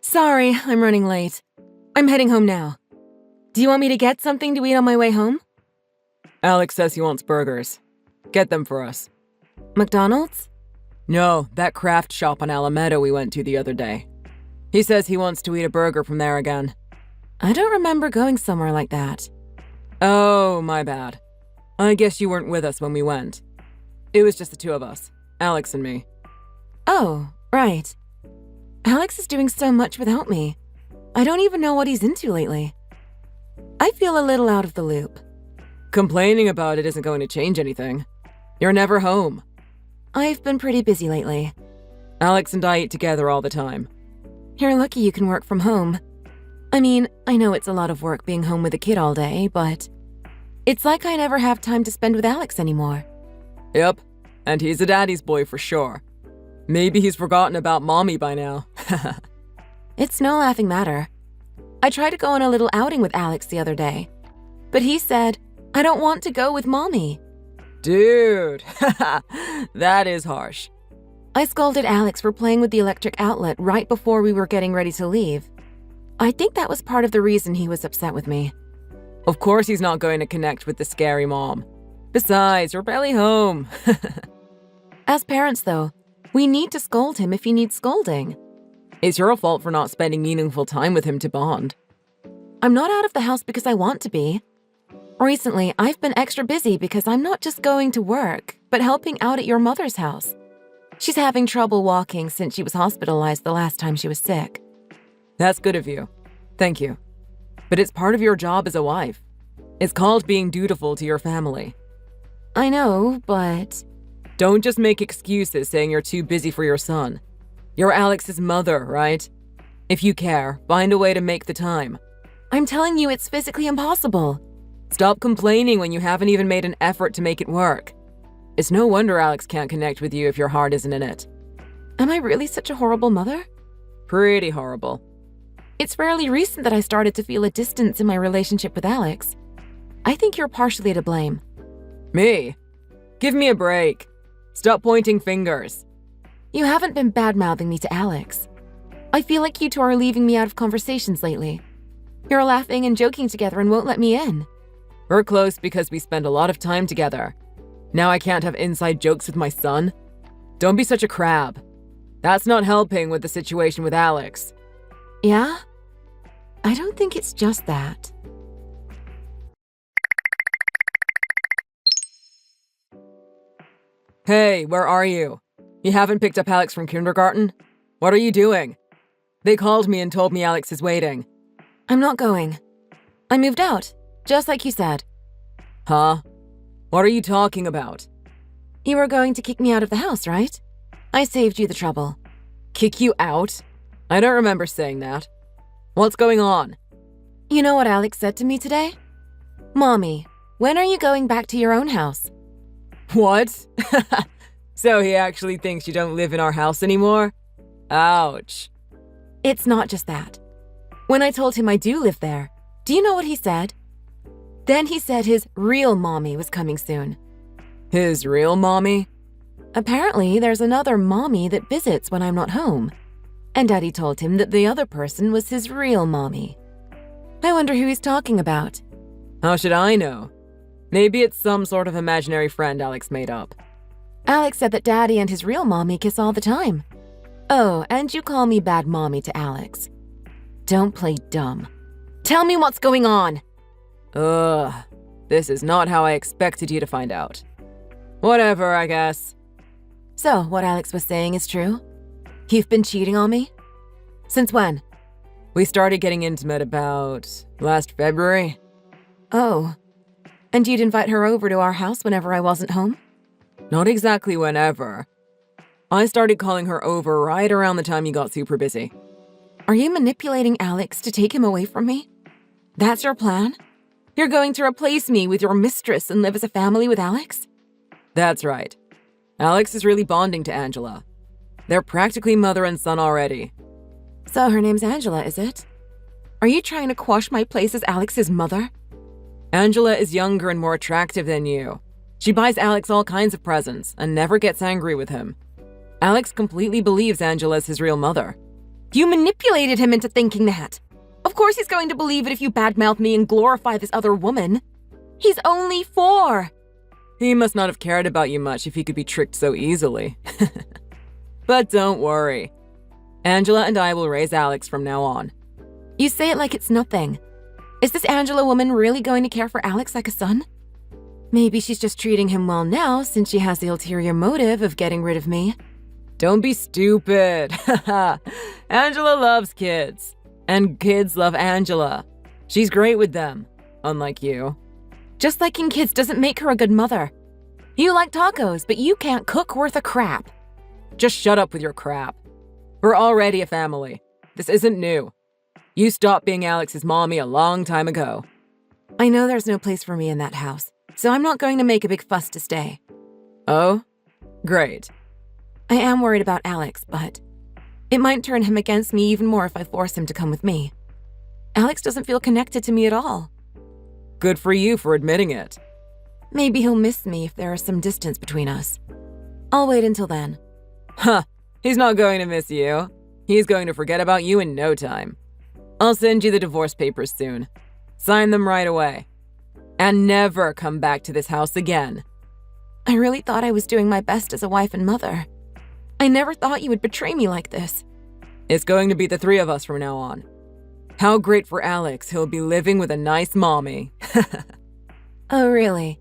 Sorry, I'm running late. I'm heading home now. Do you want me to get something to eat on my way home? Alex says he wants burgers. Get them for us. McDonald's? No, that craft shop on Alameda we went to the other day. He says he wants to eat a burger from there again. I don't remember going somewhere like that. Oh, my bad. I guess you weren't with us when we went. It was just the two of us, Alex and me. Oh, right. Alex is doing so much without me. I don't even know what he's into lately. I feel a little out of the loop. Complaining about it isn't going to change anything. You're never home. I've been pretty busy lately. Alex and I eat together all the time. You're lucky you can work from home. I mean, I know it's a lot of work being home with a kid all day, but it's like I never have time to spend with Alex anymore. Yep, and he's a daddy's boy for sure. Maybe he's forgotten about mommy by now. It's no laughing matter. I tried to go on a little outing with Alex the other day, but he said, I don't want to go with mommy. Dude, that is harsh. I scolded Alex for playing with the electric outlet right before we were getting ready to leave. I think that was part of the reason he was upset with me. Of course he's not going to connect with the scary mom. Besides, you're barely home. As parents, though, we need to scold him if he needs scolding. It's your fault for not spending meaningful time with him to bond. I'm not out of the house because I want to be. Recently, I've been extra busy because I'm not just going to work, but helping out at your mother's house. She's having trouble walking since she was hospitalized the last time she was sick. That's good of you. Thank you. But it's part of your job as a wife. It's called being dutiful to your family. I know, but... Don't just make excuses saying you're too busy for your son. You're Alex's mother, right? If you care, find a way to make the time. I'm telling you it's physically impossible. Stop complaining when you haven't even made an effort to make it work. It's no wonder Alex can't connect with you if your heart isn't in it. Am I really such a horrible mother? Pretty horrible. It's fairly recent that I started to feel a distance in my relationship with Alex. I think you're partially to blame. Me? Give me a break. Stop pointing fingers. You haven't been bad-mouthing me to Alex. I feel like you two are leaving me out of conversations lately. You're laughing and joking together and won't let me in. We're close because we spend a lot of time together. Now I can't have inside jokes with my son? Don't be such a crab. That's not helping with the situation with Alex. Yeah? I don't think it's just that. Hey, where are you? You haven't picked up Alex from kindergarten? What are you doing? They called me and told me Alex is waiting. I'm not going. I moved out, just like you said. Huh? What are you talking about? You were going to kick me out of the house, right? I saved you the trouble. Kick you out? I don't remember saying that. What's going on? You know what Alex said to me today? Mommy, when are you going back to your own house? What? So he actually thinks you don't live in our house anymore? Ouch. It's not just that. When I told him I do live there, do you know what he said? Then he said his real mommy was coming soon. His real mommy? Apparently, there's another mommy that visits when I'm not home. And Daddy told him that the other person was his real mommy. I wonder who he's talking about. How should I know? Maybe it's some sort of imaginary friend Alex made up. Alex said that Daddy and his real mommy kiss all the time. Oh, and you call me bad mommy to Alex. Don't play dumb. Tell me what's going on. Ugh, this is not how I expected you to find out. Whatever, I guess. So, what Alex was saying is true? You've been cheating on me? Since when? We started getting intimate about last February. Oh, and you'd invite her over to our house whenever I wasn't home? Not exactly whenever. I started calling her over right around the time you got super busy. Are you manipulating Alex to take him away from me? That's your plan? You're going to replace me with your mistress and live as a family with Alex? That's right. Alex is really bonding to Angela. They're practically mother and son already. So her name's Angela, is it? Are you trying to quash my place as Alex's mother? Angela is younger and more attractive than you. She buys Alex all kinds of presents and never gets angry with him. Alex completely believes Angela's his real mother. You manipulated him into thinking that. Of course he's going to believe it if you badmouth me and glorify this other woman. He's only 4. He must not have cared about you much if he could be tricked so easily. But don't worry. Angela and I will raise Alex from now on. You say it like it's nothing. Is this Angela woman really going to care for Alex like a son? Maybe she's just treating him well now since she has the ulterior motive of getting rid of me. Don't be stupid. Angela loves kids. And kids love Angela. She's great with them, unlike you. Just liking kids doesn't make her a good mother. You like tacos, but you can't cook worth a crap. Just shut up with your crap. We're already a family. This isn't new. You stopped being Alex's mommy a long time ago. I know there's no place for me in that house, so I'm not going to make a big fuss to stay. Oh? Great. I am worried about Alex, but it might turn him against me even more if I force him to come with me. Alex doesn't feel connected to me at all. Good for you for admitting it. Maybe he'll miss me if there is some distance between us. I'll wait until then. Huh. He's not going to miss you. He's going to forget about you in no time. I'll send you the divorce papers soon. Sign them right away. And never come back to this house again. I really thought I was doing my best as a wife and mother. I never thought you would betray me like this. It's going to be the 3 of us from now on. How great for Alex, he'll be living with a nice mommy. Oh, really?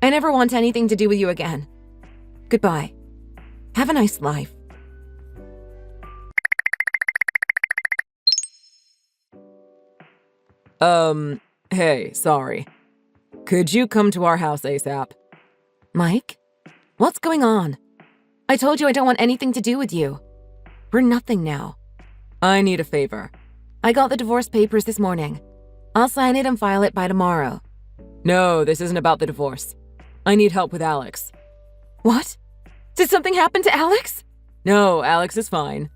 I never want anything to do with you again. Goodbye. Have a nice life. Hey, sorry. Could you come to our house ASAP? Mike? What's going on? I told you I don't want anything to do with you. We're nothing now. I need a favor. I got the divorce papers this morning. I'll sign it and file it by tomorrow. No, this isn't about the divorce. I need help with Alex. What? Did something happen to Alex? No, Alex is fine.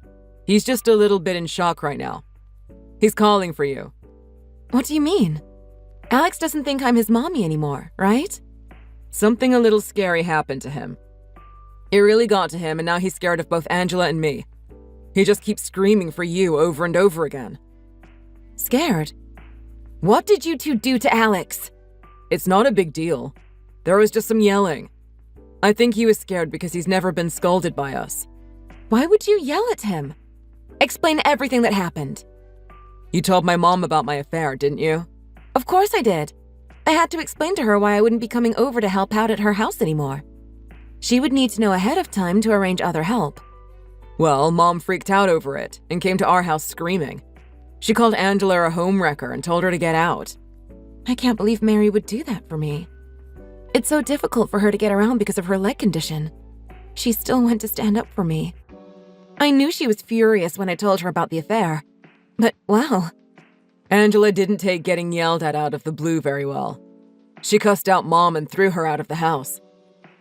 He's just a little bit in shock right now. He's calling for you. What do you mean? Alex doesn't think I'm his mommy anymore, right? Something a little scary happened to him. It really got to him, and now he's scared of both Angela and me. He just keeps screaming for you over and over again. Scared? What did you 2 do to Alex? It's not a big deal. There was just some yelling. I think he was scared because he's never been scolded by us. Why would you yell at him? Explain everything that happened. You told my mom about my affair, didn't you? Of course I did. I had to explain to her why I wouldn't be coming over to help out at her house anymore. She would need to know ahead of time to arrange other help. Well, Mom freaked out over it and came to our house screaming. She called Angela a homewrecker and told her to get out. I can't believe Mary would do that for me. It's so difficult for her to get around because of her leg condition. She still went to stand up for me. I knew she was furious when I told her about the affair. But wow. Angela didn't take getting yelled at out of the blue very well. She cussed out Mom and threw her out of the house.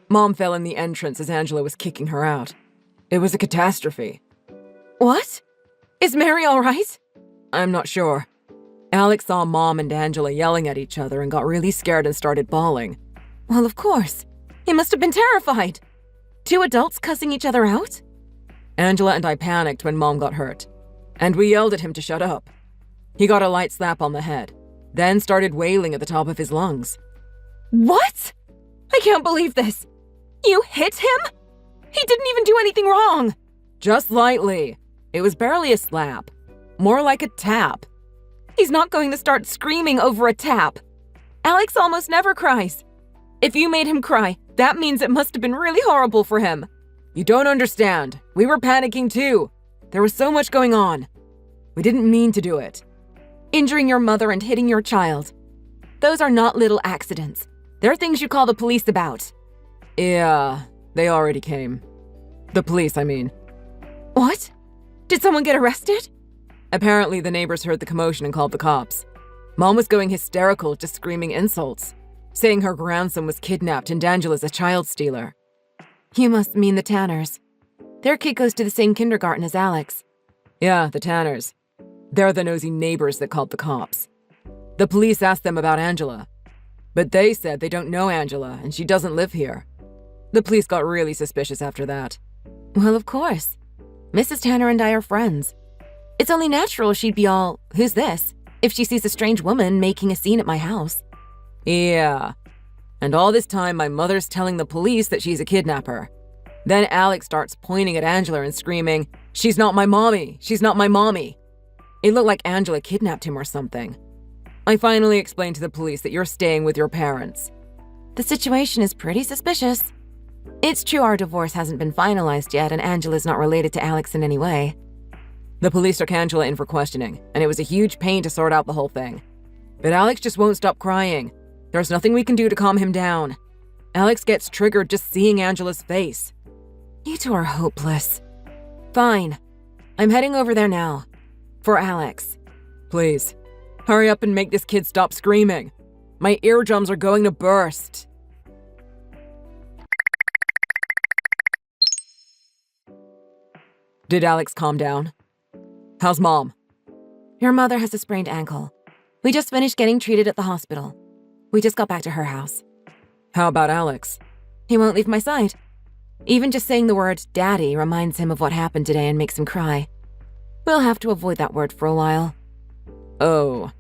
Mom fell in the entrance as Angela was kicking her out. It was a catastrophe. What? Is Mary all right? I'm not sure. Alex saw Mom and Angela yelling at each other and got really scared and started bawling. Well, of course. He must have been terrified. 2 adults cussing each other out? Angela and I panicked when Mom got hurt, and we yelled at him to shut up. He got a light slap on the head, then started wailing at the top of his lungs. What? I can't believe this. You hit him? He didn't even do anything wrong. Just lightly. It was barely a slap. More like a tap. He's not going to start screaming over a tap. Alex almost never cries. If you made him cry, that means it must have been really horrible for him. You don't understand. We were panicking too. There was so much going on. We didn't mean to do it. Injuring your mother and hitting your child. Those are not little accidents. They're things you call the police about. Yeah, they already came. The police, I mean. What? Did someone get arrested? Apparently, the neighbors heard the commotion and called the cops. Mom was going hysterical, just screaming insults, saying her grandson was kidnapped and Angela's a child stealer. You must mean the Tanners. Their kid goes to the same kindergarten as Alex. Yeah, the Tanners. They're the nosy neighbors that called the cops. The police asked them about Angela, but they said they don't know Angela and she doesn't live here. The police got really suspicious after that. Well, of course. Mrs. Tanner and I are friends. It's only natural she'd be all, "Who's this?" if she sees a strange woman making a scene at my house. Yeah. And all this time, my mother's telling the police that she's a kidnapper. Then Alex starts pointing at Angela and screaming, "She's not my mommy! She's not my mommy!" It looked like Angela kidnapped him or something. I finally explained to the police that you're staying with your parents. The situation is pretty suspicious. It's true our divorce hasn't been finalized yet, and Angela's not related to Alex in any way. The police took Angela in for questioning, and it was a huge pain to sort out the whole thing. But Alex just won't stop crying. There's nothing we can do to calm him down. Alex gets triggered just seeing Angela's face. You two are hopeless. Fine. I'm heading over there now. For Alex. Please, hurry up and make this kid stop screaming. My eardrums are going to burst. Did Alex calm down? How's Mom? Your mother has a sprained ankle. We just finished getting treated at the hospital. We just got back to her house. How about Alex? He won't leave my side. Even just saying the word daddy reminds him of what happened today and makes him cry. We'll have to avoid that word for a while. Oh.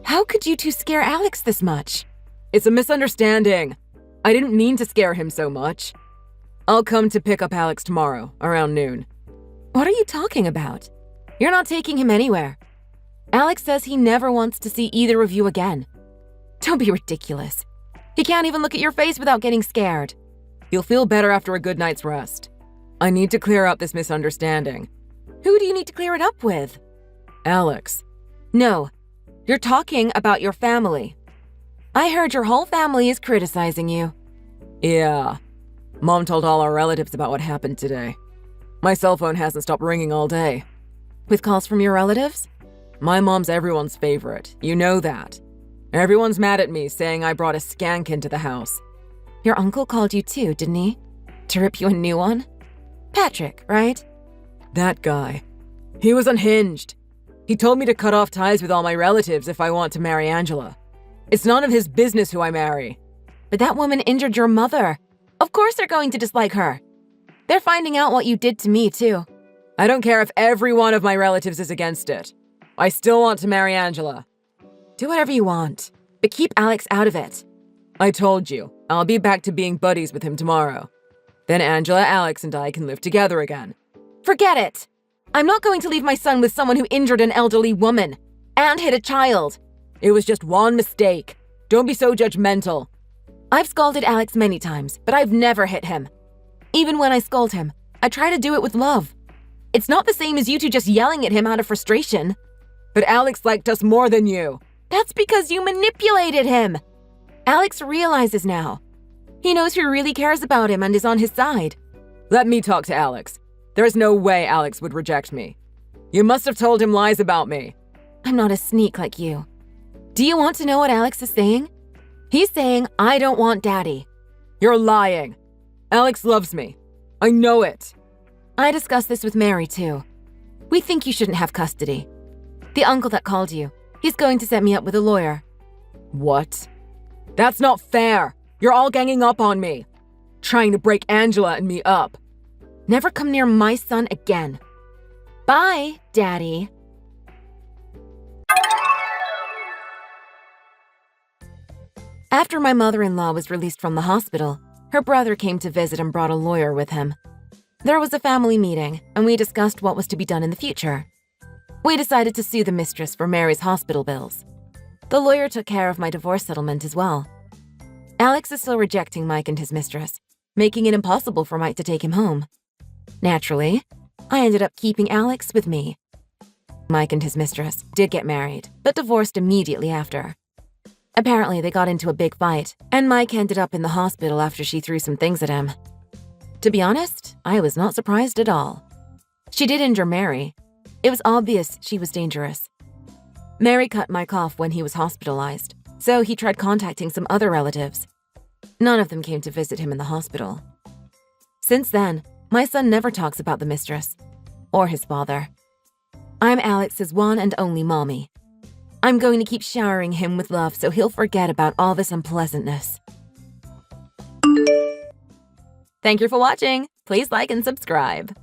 How could you two scare Alex this much? It's a misunderstanding. I didn't mean to scare him so much. I'll come to pick up Alex tomorrow, around noon. What are you talking about? You're not taking him anywhere. Alex says he never wants to see either of you again. Don't be ridiculous. He can't even look at your face without getting scared. You'll feel better after a good night's rest. I need to clear up this misunderstanding. Who do you need to clear it up with? Alex. No, you're talking about your family. I heard your whole family is criticizing you. Yeah. Mom told all our relatives about what happened today. My cell phone hasn't stopped ringing all day. With calls from your relatives? My mom's everyone's favorite. You know that. Everyone's mad at me, saying I brought a skank into the house. Your uncle called you too, didn't he? To rip you a new one? Patrick, right? That guy. He was unhinged. He told me to cut off ties with all my relatives if I want to marry Angela. It's none of his business who I marry. But that woman injured your mother. Of course they're going to dislike her. They're finding out what you did to me, too. I don't care if every one of my relatives is against it. I still want to marry Angela. Do whatever you want, but keep Alex out of it. I told you, I'll be back to being buddies with him tomorrow. Then Angela, Alex, and I can live together again. Forget it! I'm not going to leave my son with someone who injured an elderly woman and hit a child. It was just one mistake. Don't be so judgmental. I've scolded Alex many times, but I've never hit him. Even when I scold him, I try to do it with love. It's not the same as you two just yelling at him out of frustration. But Alex liked us more than you. That's because you manipulated him. Alex realizes now. He knows who really cares about him and is on his side. Let me talk to Alex. There's no way Alex would reject me. You must have told him lies about me. I'm not a sneak like you. Do you want to know what Alex is saying? He's saying, I don't want daddy. You're lying. Alex loves me. I know it. I discussed this with Mary, too. We think you shouldn't have custody. The uncle that called you, he's going to set me up with a lawyer. What? That's not fair. You're all ganging up on me. Trying to break Angela and me up. Never come near my son again. Bye, Daddy. After my mother-in-law was released from the hospital, her brother came to visit and brought a lawyer with him. There was a family meeting, and we discussed what was to be done in the future. We decided to sue the mistress for Mary's hospital bills. The lawyer took care of my divorce settlement as well. Alex is still rejecting Mike and his mistress, making it impossible for Mike to take him home. Naturally, I ended up keeping Alex with me. Mike and his mistress did get married, but divorced immediately after. Apparently, they got into a big fight, and Mike ended up in the hospital after she threw some things at him. To be honest, I was not surprised at all. She did injure Mary. It was obvious she was dangerous. Mary cut Mike off when he was hospitalized, so he tried contacting some other relatives. None of them came to visit him in the hospital. Since then, my son never talks about the mistress or his father. I'm Alex's one and only mommy. I'm going to keep showering him with love so he'll forget about all this unpleasantness. Thank you for watching. Please like and subscribe.